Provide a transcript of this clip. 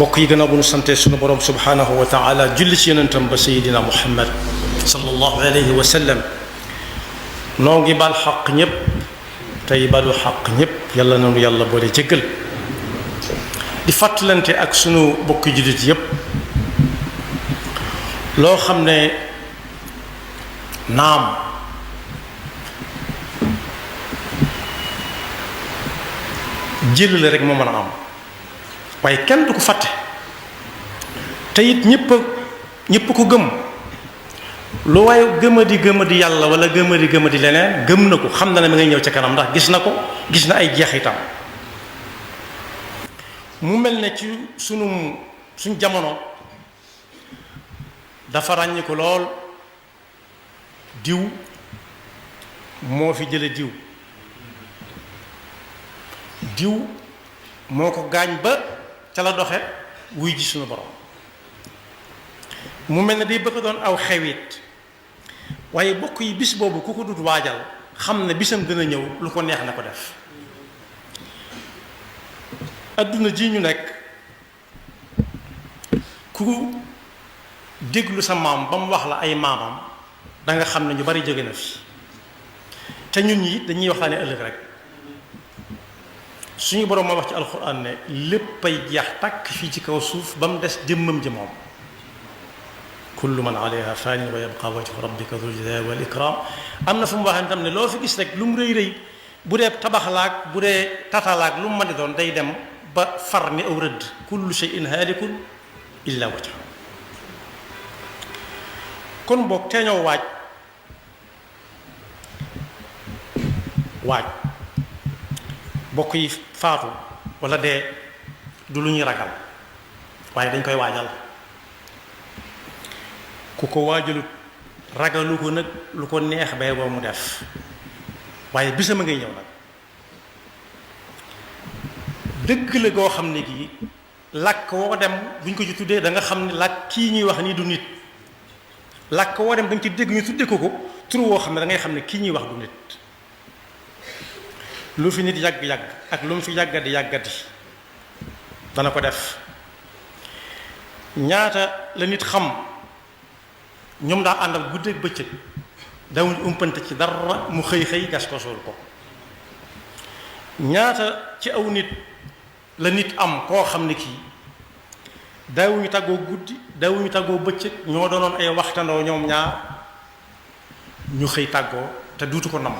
bokk yi gën a bu nu sante sunu borom subhanahu wa taala julli ci yonentam ba sayidina muhammad sallallahu alayhi wa sallam noo ngi bal xaq ñépp tey balu xaq ñépp yàlla nanu yàlla boole jéggal di fàttalante ak sunu bokki jullit yépp loo xam ne naam jël la rek moo mën a am waaye kenn du ko fàtte te it ñépp ko gëm lu waaye gëmadi yàlla wala gëmadi leneen gëm na ko xam na ne ma ngay ñëw ca kanam ndax gis na ko gis na ay jeexitam mu mel ne ci suñ jamono dafa ràññi ko lool diw moo fi jële diw moo ko gaañ ba ca la doxe wuy ji suñu borom mu mel ne day bëgg doon aw xewit waaye bokk yi bis boobu ku ko dut waajal xam ne bisam dina ñëw lu ko neex na ko def adduna ji ñu nekk ku déglu sa maam ba mu wax la ay maamam da nga xam ne ñu bari jóge na fi te ñun ñi dañuy waxtaane ëllëg rek suñu borom moo wax ci alxuraan ne léppay jeex tàkk fii ci kaw suuf ba mu des jëmmam ji moom kullu man alayha faanin wa yabqa wajhu rabbika dhul jalali wal ikram am na fu mu waxee tam ne loo fi gis rek lu mu rëy bu dee tabaxlaak bu dee tatalaak lu mu mën di doon day dem ba far ni aw rëdd kullu shay'in haalikun illa wajha kon boog teeñoo waaj bokk yi faatu wala dee du lu ñuy ragal waaye dañ koy waajal ku ko waajalut ragalu ko nag lu ko neex bay boo mu def waaye bisam a ngay ñëw nag dëgg la goo xam ne gii làkk woo dem buñ ko ci tuddee da nga xam ne làkk kii ñuy wax nii du nit làkk woo dem da nga ci dégg ñu tuddee ko tur woo xam ne da ngay xam ne kii ñuy wax du nit lu fi nit yàgg-yàgg ak lu mu fi yàggati dana ko def ñaata la nit xam ñoom daa ànd ak guddeeg bëccëg dawuñ umpante ci dara mu xëy gas ko suul ko ñaata ci aw nit la nit am koo xam ne kii daawuñu tàggoo guddi daawuñu tàggoo bëccëg ñoo doonoon ay waxtandoo ñoom ñaar ñu xëy tàggoo te duutu ko nam